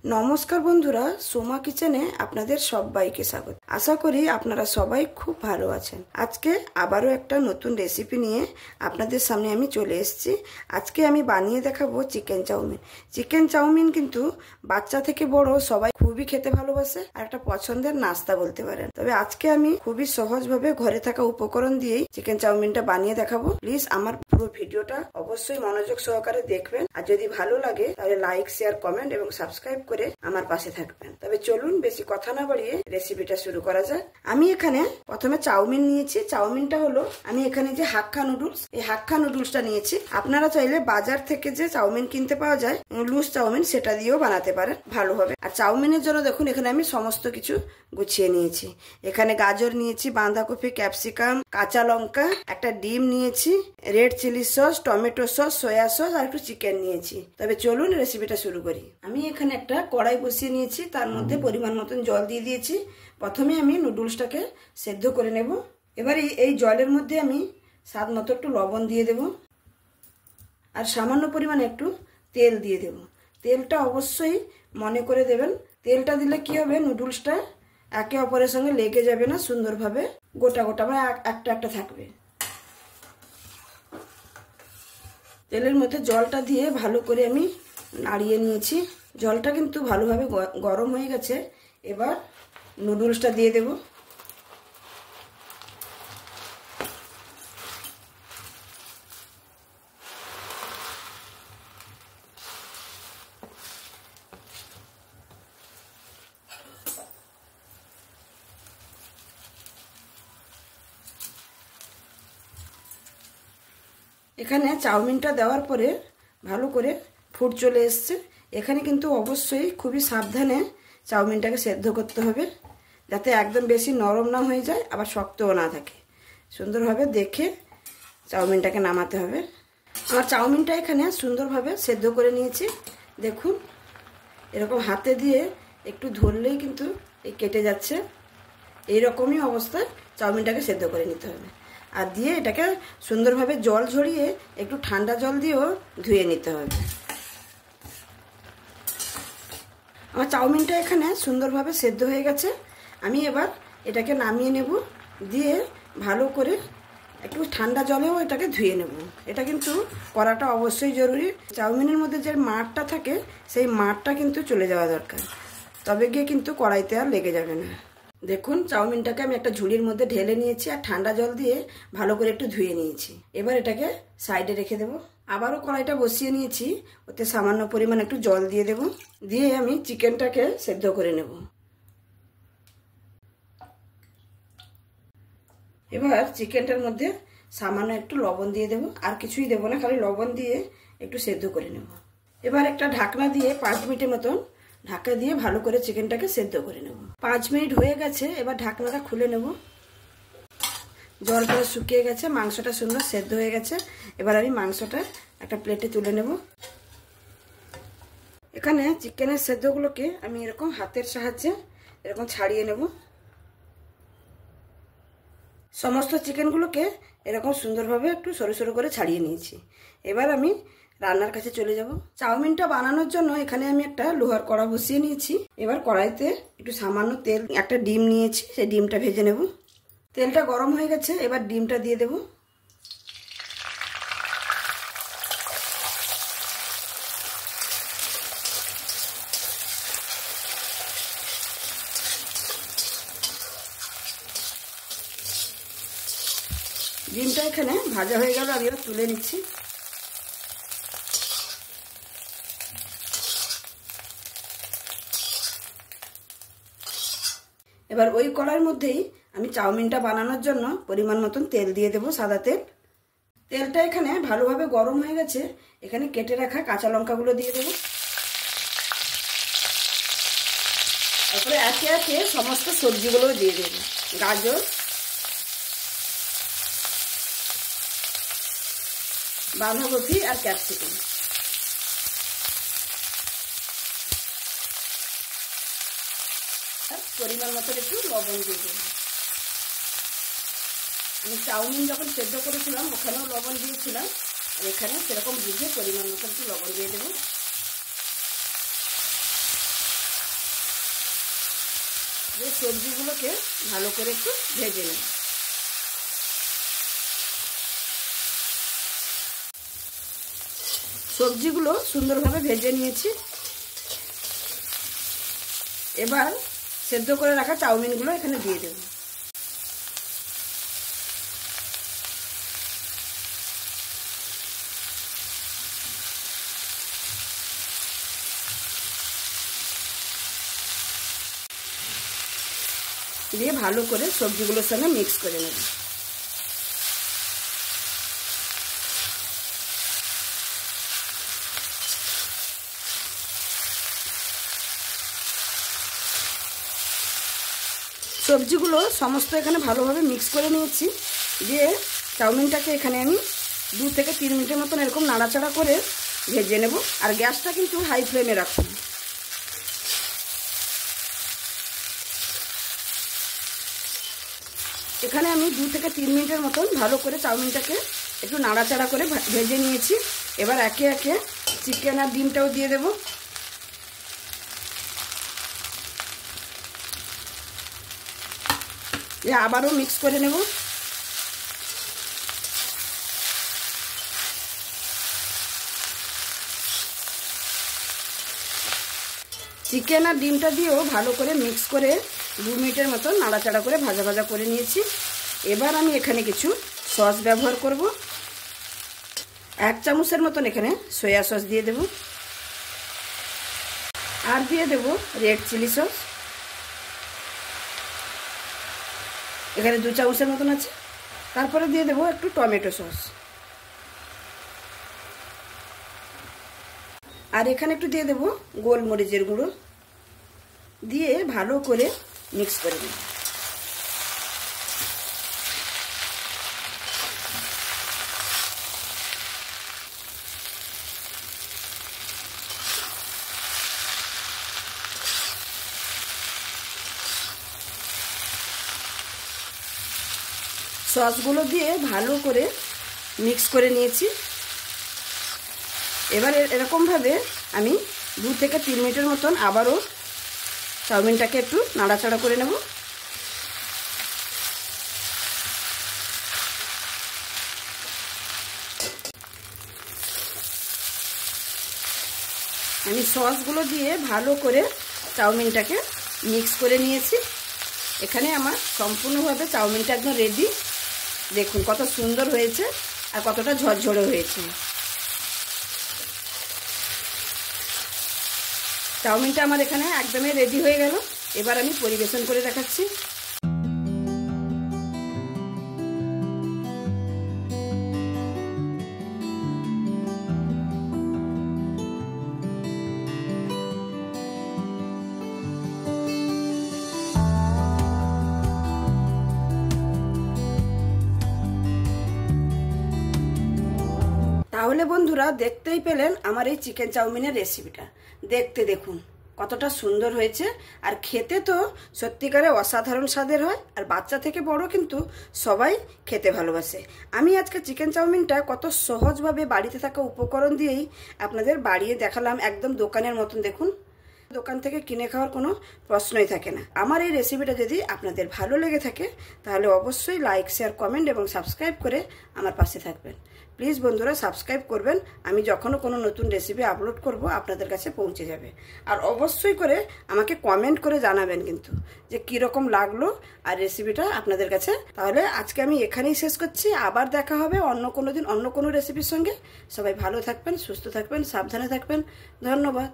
নমস্কার বন্ধুরা, সোমা কিচেনে আপনাদের সবাইকে স্বাগত। আশা করি আপনারা সবাই খুব ভালো আছেন। আজকে আবারও একটা নতুন রেসিপি নিয়ে আপনাদের সামনে আমি চলে এসেছি। আজকে আমি বানিয়ে দেখাবো চিকেন চাউমিন। চিকেন চাউমিন কিন্তু বাচ্চা থেকে বড় সবাই খুবই খেতে ভালোবাসে আর একটা পছন্দের নাস্তা বলতে পারেন। তবে আজকে আমি খুবই সহজভাবে ঘরে থাকা উপকরণ দিয়েই চিকেন চাউমিনটা বানিয়ে দেখাবো। প্লিজ আমার পুরো ভিডিওটা অবশ্যই মনোযোগ সহকারে দেখবেন, আর যদি ভালো লাগে তাহলে লাইক, শেয়ার, কমেন্ট এবং সাবস্ক্রাইব করে আমার পাশে থাকবেন। তবে চলুন বেশি কথা না বাড়িয়ে রেসিপিটা শুরু করা যাক। আমি এখানে প্রথমে চাউমিন নিয়েছি। চাউমিনটা হলো আমি এখানে যে হাক্কা নুডলস, এই হাক্কা নুডলসটা নিয়েছি। আপনারা চাইলে বাজার থেকে যে চাউমিন কিনতে পাওয়া যায় লুজ চাউমিন, সেটা দিয়েও বানাতে পারেন, ভালো হবে। আর চাউমিনের জন্য দেখুন এখানে আমি সমস্ত কিছু গুছিয়ে নিয়েছি। এখানে গাজর নিয়েছি, বাঁধাকপি, ক্যাপসিকাম, কাঁচা লঙ্কা, একটা ডিম নিয়েছি, red chilli sauce, tomato sauce, soya sauce আর একটু চিকেন নিয়েছি। তবে চলুন রেসিপিটা শুরু করি। আমি এখানে একটা কড়াই বসিয়ে নিয়েছি, তার মধ্যে পরিমাণ মতন জল দিয়ে দিয়েছি। প্রথমে আমি নুডলসটাকে সেদ্ধ করে নেব। এবার এই জলের মধ্যে আমি স্বাদ মতো একটু লবণ দিয়ে দেব আর সামান্য পরিমাণে একটু তেল দিয়ে দেব। তেলটা অবশ্যই মনে করে দেবেন। তেলটা দিলে কি হবে, নুডলসটা একে অপরের সঙ্গে লেগে যাবে না, সুন্দরভাবে গোটা গোটা বা একটা একটা থাকবে। তেলের মধ্যে জলটা দিয়ে ভালো করে আমি নাড়িয়ে নিয়েছি। জলটা কিন্তু ভালোভাবে গরম হয়ে গেছে। এবার নুডলসটা দিয়ে দেব। এখানে চাউমিনটা দেওয়ার পরে ভালো করে ফুট চলে এসছে। এখানে কিন্তু অবশ্যই খুবই সাবধানে চাউমিনটাকে সেদ্ধ করতে হবে, যাতে একদম বেশি নরম না হয়ে যায় আবার শক্তও না থাকে। সুন্দরভাবে দেখে চাউমিনটাকে নামাতে হবে। আমার চাউমিনটা এখানে সুন্দরভাবে সেদ্ধ করে নিয়েছি। দেখুন এরকম হাতে দিয়ে একটু ধরলেই কিন্তু কেটে যাচ্ছে। এইরকমই অবস্থায় চাউমিনটাকে সেদ্ধ করে নিতে হবে। আর দিয়ে এটাকে সুন্দরভাবে জল ঝরিয়ে একটু ঠান্ডা জল দিয়েও ধুয়ে নিতে হবে। আমার চাউমিনটা এখানে সুন্দরভাবে সেদ্ধ হয়ে গেছে। আমি এবার এটাকে নামিয়ে নেব, দিয়ে ভালো করে একটু ঠান্ডা জলেও এটাকে ধুয়ে নেব। এটা কিন্তু করাটা অবশ্যই জরুরি। চাউমিনের মধ্যে যে মাড়টা থাকে সেই মাড়টা কিন্তু চলে যাওয়া দরকার, তবে গিয়ে কিন্তু কড়াইতে আর লেগে যাবে না। দেখুন চাউমিনটাকে আমি একটা ঝুড়ির মধ্যে ঢেলে নিয়েছি আর ঠান্ডা জল দিয়ে ভালো করে একটু ধুয়ে নিয়েছি। এবার এটাকে সাইডে রেখে দেব। আবারও কড়াইটা বসিয়ে নিয়েছি, ওতে সামান্য পরিমাণ একটু জল দিয়ে দেব। দিয়ে আমি চিকেনটাকে সেদ্ধ করে নেব। এবার চিকেনটার মধ্যে সামান্য একটু লবণ দিয়ে দেব, আর কিছুই দেব না, খালি লবণ দিয়ে একটু সেদ্ধ করে নেব। এবার একটা ঢাকনা দিয়ে 5 মিনিটের মতন ঢাকা দিয়ে ভালো করে চিকেনটাকে সেদ্ধ করে নেব। 5 মিনিট হয়ে গেছে। এবার ঢাকনাটা খুলে নেব। জলটা শুকিয়ে গেছে, মাংসটা সুন্দর সেদ্ধ হয়ে গেছে। এবার আমি মাংসটা একটা প্লেটে তুলে নেব। এখানে চিকেনের সেদ্ধগুলোকে আমি এরকম হাতের সাহায্যে এরকম ছাড়িয়ে নেব। সমস্ত চিকেনগুলোকে এরকম সুন্দরভাবে একটু সরু সরু করে ছাড়িয়ে নিয়েছি। এবার আমি রান্নার কাছে চলে যাব। চাউমিনটা বানানোর জন্য এখানে আমি একটা লোহার কড়া বসিয়ে নিয়েছি। এবার কড়াইতে একটু সামান্য তেল, একটা ডিম নিয়েছি, সেই ডিমটা ভেজে নেব। তেলটা গরম হয়ে গেছে, এবার ডিমটা দিয়ে দেব। ডিমটা এখানে ভাজা হয়ে গেল, আমি এবার তুলে নিচ্ছি। এবার ওই কড়াইয়ের মধ্যেই আমি চাউমিনটা বানানোর জন্য পরিমাণ মতন তেল দিয়ে দেব, সাদা তেল। তেলটা এখানে ভালোভাবে গরম হয়ে গেছে। এখানে কেটে রাখা কাঁচা লঙ্কাগুলো দিয়ে দেব। তারপরে একে একে সমস্ত সবজিগুলো দিয়ে দেব। গাজর, বাঁধাকপি আর ক্যাপসিকাম। পরিমাণ মতো একটু লবণ দিয়ে দেব। আমি চাউমিন যখন সেদ্ধ করেছিলাম ওখানেও লবণ দিয়েছিলাম, আর এখানে সেরকম বুঝে পরিমাণ মতো একটু লবণ দিয়ে দেবো। যে সবজিগুলোকে ভালো করে একটু ভেজে নেব। সবজিগুলো সুন্দরভাবে ভেজে নিয়েছি। এবার সেদ্ধ করে রাখা চাউমিনগুলো এখানে দিয়ে দেব। দিয়ে ভালো করে সবজিগুলোর সঙ্গে মিক্স করে নেব। সবজিগুলো সমস্ত এখানে ভালোভাবে মিক্স করে নিয়েছি। দিয়ে চাউমিনটাকে এখানে আমি 2 থেকে 3 মিনিটের মতন এরকম নাড়াচাড়া করে ভেজে নেব। আর গ্যাসটা কিন্তু হাই ফ্লেমে রাখুন। এখানে আমি 2 থেকে 3 মিনিটের মতন ভালো করে চাউমিনটাকে একটু নাড়াচাড়া করে ভেজে নিয়েছি। এবার একে একে চিকেন আর ডিমটাও দিয়ে দেব। আবারও মিক্স করে নেব। চিকেন আর ডিমটা দিয়েও ভালো করে মিক্স করে 2 মিনিটের মতো নাড়াচাড়া করে ভাজা ভাজা করে নিয়েছি। এবার আমি এখানে কিছু সস ব্যবহার করব। 1 চামচের মতন এখানে সয়া সস দিয়ে দেব। আর দিয়ে দেব রেড চিলি সস। এখানে 2 চামচের মতন আছে। তারপরে দিয়ে দেব একটু টমেটো সস। আর এখানে একটু দিয়ে দেব গোলমরিচের গুঁড়ো। দিয়ে ভালো করে মিক্স করে নেব। সসগুলো দিয়ে ভালো করে মিক্স করে নিয়েছি। এবার এরকমভাবে আমি 2 থেকে 3 মিনিটের মতন আবারও চাউমিনটাকে একটু নাড়াচাড়া করে নেব। আমি সসগুলো দিয়ে ভালো করে চাউমিনটাকে মিক্স করে নিয়েছি। এখানে আমার সম্পূর্ণভাবে চাউমিনটা একদম রেডি। দেখুন কত সুন্দর হয়েছে আর কতটা ঝরঝরে হয়েছে। চাউমিনটা আমার এখানে একদমই রেডি হয়ে গেল। এবার আমি পরিবেশন করে দেখাচ্ছি। তাহলে বন্ধুরা দেখতেই পেলেন আমার এই চিকেন চাউমিনের রেসিপিটা। দেখতে দেখুন কতটা সুন্দর হয়েছে আর খেতে তো সত্যিকারে অসাধারণ স্বাদের হয়। আর বাচ্চা থেকে বড় কিন্তু সবাই খেতে ভালোবাসে। আমি আজকে চিকেন চাউমিনটা কত সহজভাবে বাড়িতে থাকা উপকরণ দিয়েই আপনাদের বাড়িয়ে দেখালাম। একদম দোকানের মতন। দেখুন দোকান থেকে কিনে খাওয়ার কোনো প্রশ্নই থাকে না। আমার এই রেসিপিটা যদি আপনাদের ভালো লেগে থাকে তাহলে অবশ্যই লাইক, শেয়ার, কমেন্ট এবং সাবস্ক্রাইব করে আমার পাশে থাকবেন। প্লিজ বন্ধুরা সাবস্ক্রাইব করবেন। আমি যখনও কোনো নতুন রেসিপি আপলোড করব আপনাদের কাছে পৌঁছে যাবে। আর অবশ্যই করে আমাকে কমেন্ট করে জানাবেন কিন্তু যে কীরকম লাগলো আর রেসিপিটা আপনাদের কাছে। তাহলে আজকে আমি এখানেই শেষ করছি। আবার দেখা হবে অন্য কোনো দিন অন্য কোনো রেসিপির সঙ্গে। সবাই ভালো থাকবেন, সুস্থ থাকবেন, সাবধানে থাকবেন। ধন্যবাদ।